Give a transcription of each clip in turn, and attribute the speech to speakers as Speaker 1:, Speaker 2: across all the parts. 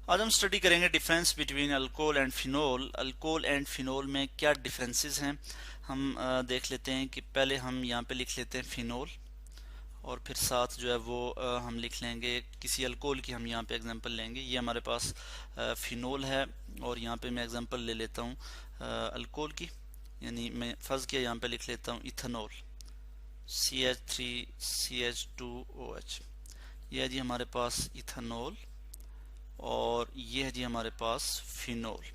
Speaker 1: आज हम स्टडी करेंगे difference between alcohol and phenol. Alcohol and phenol में क्या डिफरेंसेस हैं हम देख लेते हैं कि पहले हम यहाँ पे लिख लेते हैं फिनोल और फिर साथ जो है वो हम लिख लेंगे किसी अल्कोहल की। हम यहाँ पे एग्जांपल लेंगे। ये हमारे पास फिनोल है और यहाँ पे मैं एग्जांपल ले लेता हूँ अल्कोहल की, यानी मैं फर्ज किया यहाँ पे लिख लेता हूँ इथेनॉल CH3CH2OH। ये है जी हमारे पास इथेनॉल और ये है जी हमारे पास फिनोल।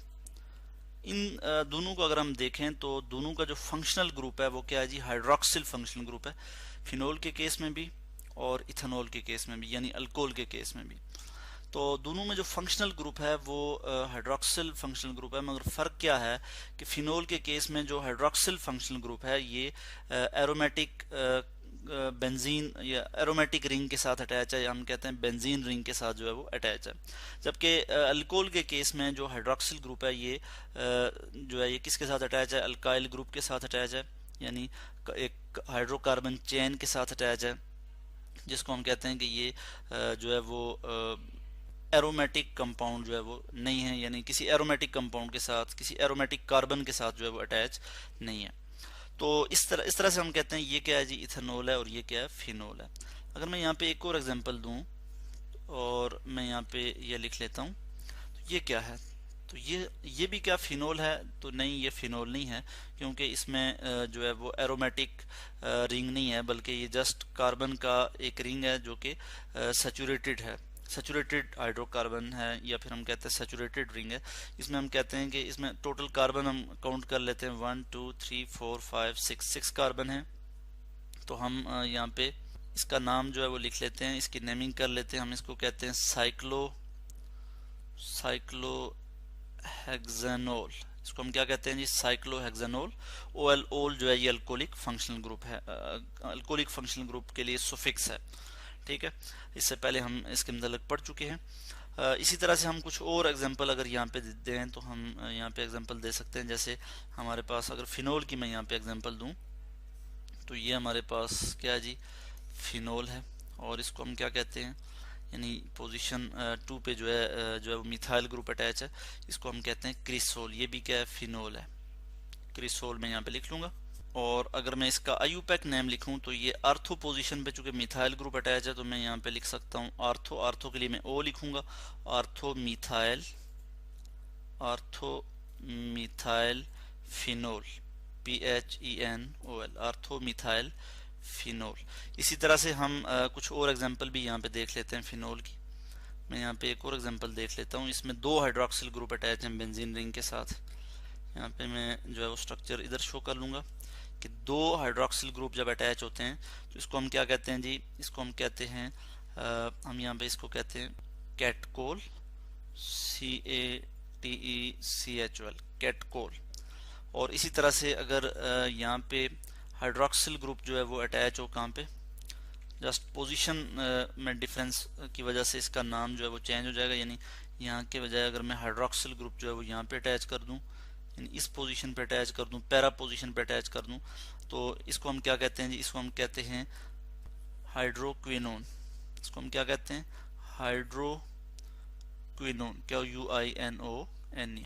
Speaker 1: इन दोनों को अगर हम देखें तो दोनों का जो फंक्शनल ग्रुप है वो क्या है जी, हाइड्रोक्सिल फंक्शनल ग्रुप है, फिनोल के केस में भी और इथेनॉल के केस में भी, यानी अल्कोहल के केस में भी। तो दोनों में जो फंक्शनल ग्रुप है वो हाइड्रोक्सिल फंक्शनल ग्रुप है, मगर फ़र्क क्या है कि फिनोल के केस में जो हाइड्रोक्सिल फंक्शनल ग्रुप है ये एरोमेटिक बेंजीन या एरोमेटिक रिंग के साथ अटैच है, या हम कहते हैं बेंजीन रिंग के साथ जो है वो अटैच है। जबकि अल्कोहल के केस में जो हाइड्रोक्सिल ग्रुप है ये जो है ये किसके साथ अटैच है, अल्काइल ग्रुप के साथ अटैच है, यानी एक हाइड्रोकार्बन चेन के साथ अटैच है, जिसको हम कहते हैं कि ये जो है वो एरोमेटिक कंपाउंड जो है वो नहीं है, यानी किसी एरोमेटिक कंपाउंड के साथ, किसी एरोमेटिक कार्बन के साथ जो है वो अटैच नहीं है। तो इस तरह से हम कहते हैं ये क्या है जी, इथेनॉल है और ये क्या है, फिनोल है। अगर मैं यहाँ पे एक और एग्जांपल दूं और मैं यहाँ पे ये लिख लेता हूँ, तो ये क्या है, तो ये भी क्या फिनोल है, तो नहीं, ये फिनोल नहीं है, क्योंकि इसमें जो है वो एरोमेटिक रिंग नहीं है, बल्कि ये जस्ट कार्बन का एक रिंग है जो कि सैचुरेटेड है, सैचुरेटेड हाइड्रोकार्बन है, या फिर हम कहते हैं सैचुरेटेड रिंग है। इसमें हम कहते हैं कि इसमें टोटल कार्बन हम काउंट कर लेते हैं 1 2 3 4 5 6 कार्बन है। तो हम यहाँ पे इसका नाम जो है वो लिख लेते हैं, इसकी नेमिंग कर लेते हैं। हम इसको कहते हैं साइक्लोहेक्सेनोल। इसको हम क्या कहते हैं जी, साइक्लोहेक्सेनोल। ओएल ओल जो है ये अल्कोहलिक फंक्शनल ग्रुप है, अल्कोहलिक फंक्शनल ग्रुप के लिए सुफिक्स है। ठीक है, इससे पहले हम इसके मतलब पढ़ चुके हैं। इसी तरह से हम कुछ और एग्जांपल अगर यहाँ पे दें तो हम यहाँ पे एग्जांपल दे सकते हैं। जैसे हमारे पास अगर फिनोल की मैं यहाँ पे एग्जांपल दूं तो ये हमारे पास क्या है जी, फिनोल है और इसको हम क्या कहते हैं, यानी पोजीशन 2 पे जो है वो मिथाइल ग्रुप अटैच है, इसको हम कहते हैं क्रिसोल। ये भी क्या है, फिनोल है, क्रिसोल मैं यहाँ पे लिख लूंगा। और अगर मैं इसका आयुपैक नेम लिखूं तो ये आर्थो पोजीशन पे, चूंकि मिथाइल ग्रुप अटैच है तो मैं यहाँ पे लिख सकता हूँ आर्थो। आर्थो के लिए मैं ओ लिखूंगा, ortho methyl, ortho methyl phenol, PHENOL, ortho methyl phenol. इसी तरह से हम कुछ और एग्जांपल भी यहाँ पे देख लेते हैं फिनोल की। मैं यहाँ पे एक और एग्जांपल देख लेता हूँ। इसमें दो हाइड्रोक्सिल ग्रुप अटैच हैं बेंजीन रिंग के साथ। यहाँ पे मैं जो है वो स्ट्रक्चर इधर शो कर लूँगा कि दो हाइड्रोक्सिल ग्रुप जब अटैच होते हैं तो इसको हम क्या कहते हैं जी, इसको हम कहते हैं हम यहाँ पे इसको कहते हैं कैटकोल, CATECHOL, कैटकोल। और इसी तरह से अगर यहाँ पे हाइड्रोक्सिल ग्रुप जो है वो अटैच हो कहाँ पे, जस्ट पोजीशन में डिफरेंस की वजह से इसका नाम जो है वो चेंज हो जाएगा, यानी यहाँ के बजाय अगर मैं हाइड्रोक्सिल ग्रुप जो है वो यहाँ पे अटैच कर दूँ, यानी इस पोजीशन पे अटैच कर दूँ, पैरा पोजीशन पे अटैच कर दूँ, तो इसको हम क्या कहते हैं जी, इसको हम कहते हैं हाइड्रोक्विनोन। इसको हम क्या कहते हैं, हाइड्रोक्विनोन, QUINONE,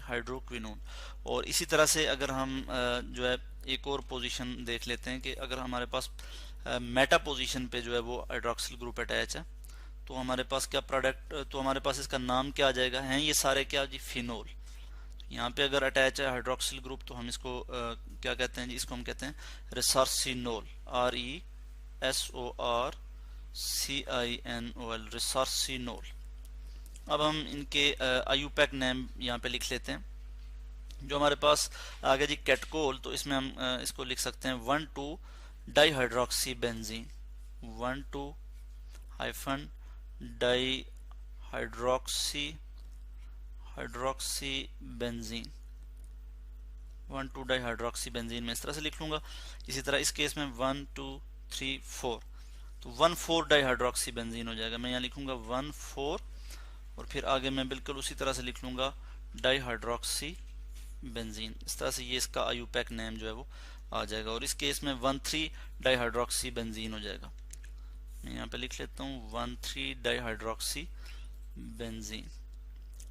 Speaker 1: हाइड्रोक्विनोन। और इसी तरह से अगर हम जो है एक और पोजीशन देख लेते हैं कि अगर हमारे पास मेटा पोजीशन पे जो है वो हाइड्रोक्सिल ग्रुप अटैच है तो हमारे पास क्या प्रोडक्ट, तो हमारे पास इसका नाम क्या आ जाएगा, हैं ये सारे क्या जी, फिनोल। यहाँ पे अगर अटैच है हाइड्रोक्सिल ग्रुप तो हम इसको क्या कहते हैं जी, इसको हम कहते हैं रिसार्सिनोल, RESORCINOL, रिसार्सिनोल। अब हम इनके आयुपैक नेम यहाँ पे लिख लेते हैं। जो हमारे पास आगे जी कैटकोल, तो इसमें हम इसको लिख सकते हैं 1,2 dihydroxy benzene, 1,2 hyphen dihydroxy benzene, 1,2 dihydroxy benzene में इस तरह से लिख लूंगा। इसी तरह इस केस में 1 2 3 4, तो 1,4 डाईहाइड्रोक्सी बेंजीन हो जाएगा। मैं यहाँ लिखूंगा 1,4 और फिर आगे मैं बिल्कुल उसी तरह से लिख लूंगा डाईहाइड्रोक्सी बेंजीन। इस तरह से ये इसका आयुपैक नेम जो है वो आ जाएगा। और इस केस में 1,3 डाईहाइड्रोक्सी बेंजीन हो जाएगा। मैं यहाँ पे लिख लेता हूँ 1,3 डाईहाइड्रोक्सी बेंजीन।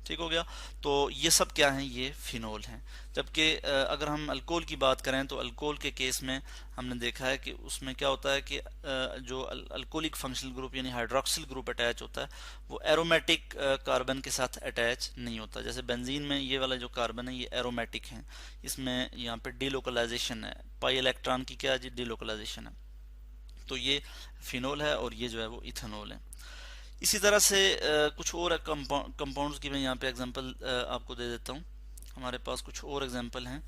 Speaker 1: ठीक हो गया। तो ये सब क्या हैं, ये फिनोल हैं। जबकि अगर हम अल्कोहल की बात करें तो अल्कोहल के केस में हमने देखा है कि उसमें क्या होता है कि जो अल्कोहलिक फंक्शनल ग्रुप यानी हाइड्रोक्सिल ग्रुप अटैच होता है वो एरोमेटिक कार्बन के साथ अटैच नहीं होता। जैसे बेंजीन में ये वाला जो कार्बन है ये एरोमेटिक है, इसमें यहाँ पे डिलोकलाइजेशन है, पाई इलेक्ट्रॉन की क्या जी डिलोकलाइजेशन है। तो ये फिनोल है और ये जो है वो इथेनॉल है। इसी तरह से कुछ और कंपाउंड्स की मैं यहाँ पे एग्जांपल आपको दे देता हूँ। हमारे पास कुछ और एग्जांपल हैं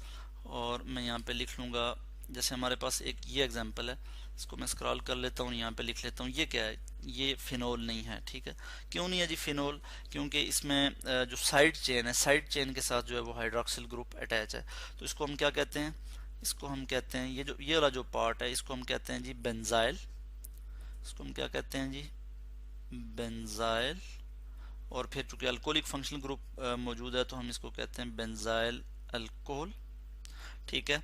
Speaker 1: और मैं यहाँ पे लिख लूँगा। जैसे हमारे पास एक ये एग्जांपल है, इसको मैं स्क्रॉल कर लेता हूँ, यहाँ पे लिख लेता हूँ। ये क्या है, ये फिनोल नहीं है। ठीक है, क्यों नहीं है जी फिनोल? क्योंकि इसमें जो साइड चेन है, साइड चेन के साथ जो है वो हाइड्रोक्सिल ग्रुप अटैच है। तो इसको हम क्या कहते हैं, इसको हम कहते हैं, ये वाला जो पार्ट है इसको हम कहते हैं जी बेंजाइल। इसको हम क्या कहते हैं जी, बेंजाइल। और फिर चूंकि अल्कोहलिक फंक्शनल ग्रुप मौजूद है तो हम इसको कहते हैं बेंजाइल अल्कोहल। ठीक है,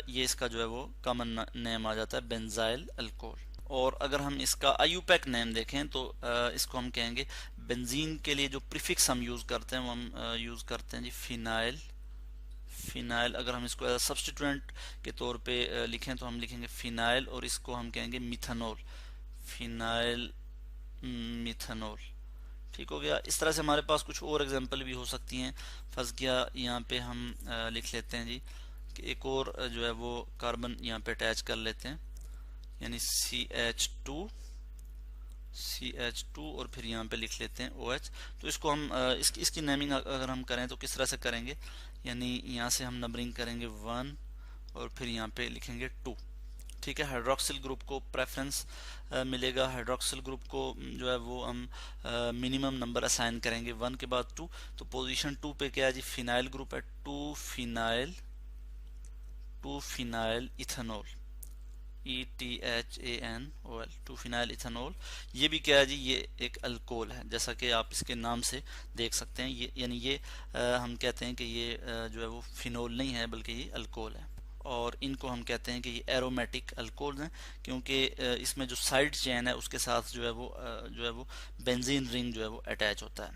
Speaker 1: ये इसका जो है वो कॉमन नेम आ जाता है बेंजाइल अल्कोहल। और अगर हम इसका आईयूपैक नेम देखें तो इसको हम कहेंगे, बेंजीन के लिए जो प्रीफिक्स हम यूज करते हैं वो हम यूज करते हैं जी फिनाइल। फिनाइल अगर हम इसको सब्स्टिट्यूएंट के तौर पे लिखें तो हम लिखेंगे फिनाइल, और इसको हम कहेंगे मिथानॉल, फिनाइल मिथानॉल। ठीक हो गया। इस तरह से हमारे पास कुछ और एग्जांपल भी हो सकती हैं। फंस गया, यहाँ पे हम लिख लेते हैं जी कि एक और जो है वो कार्बन यहाँ पे अटैच कर लेते हैं, यानी CH2 और फिर यहाँ पे लिख लेते हैं OH। तो इसको हम इसकी नेमिंग अगर हम करें तो किस तरह से करेंगे, यानी यहाँ से हम नंबरिंग करेंगे 1 और फिर यहाँ पे लिखेंगे 2। ठीक है, हाइड्रोक्सिल ग्रुप को प्रेफरेंस मिलेगा, हाइड्रोक्सिल ग्रुप को जो है वो हम मिनिमम नंबर असाइन करेंगे 1 के बाद 2। तो पोजीशन 2 पे क्या है जी, फिनाइल ग्रुप है, 2 phenyl ethanol, ETHANOL, 2 phenyl ethanol. ये भी क्या है जी, ये एक अल्कोहल है, जैसा कि आप इसके नाम से देख सकते हैं। ये यानी ये हम कहते हैं कि ये जो है वो फिनोल नहीं है बल्कि ये अल्कोहल है। और इनको हम कहते हैं कि ये एरोमेटिक अल्कोहल हैं, क्योंकि इसमें जो साइड चेन है उसके साथ जो है वो बेंजीन रिंग जो है वो अटैच होता है।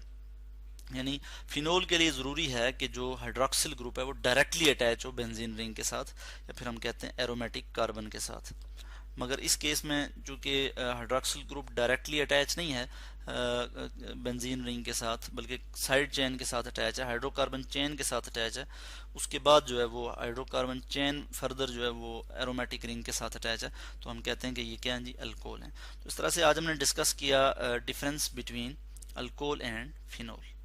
Speaker 1: यानी फिनोल के लिए ज़रूरी है कि जो हाइड्रोक्सिल ग्रुप है वो डायरेक्टली अटैच हो बेंजीन रिंग के साथ, या फिर हम कहते हैं एरोमेटिक कार्बन के साथ। मगर इस केस में चूंकि हाइड्रोक्सिल ग्रुप डायरेक्टली अटैच नहीं है बेंजीन रिंग के साथ, बल्कि साइड चेन के साथ अटैच है, हाइड्रोकार्बन चेन के साथ अटैच है, उसके बाद जो है वो हाइड्रोकार्बन चेन फर्दर जो है वो एरोमेटिक रिंग के साथ अटैच है, तो हम कहते हैं कि ये क्या है जी, अल्कोहल है। तो इस तरह से आज हमने डिस्कस किया difference between alcohol and phenol.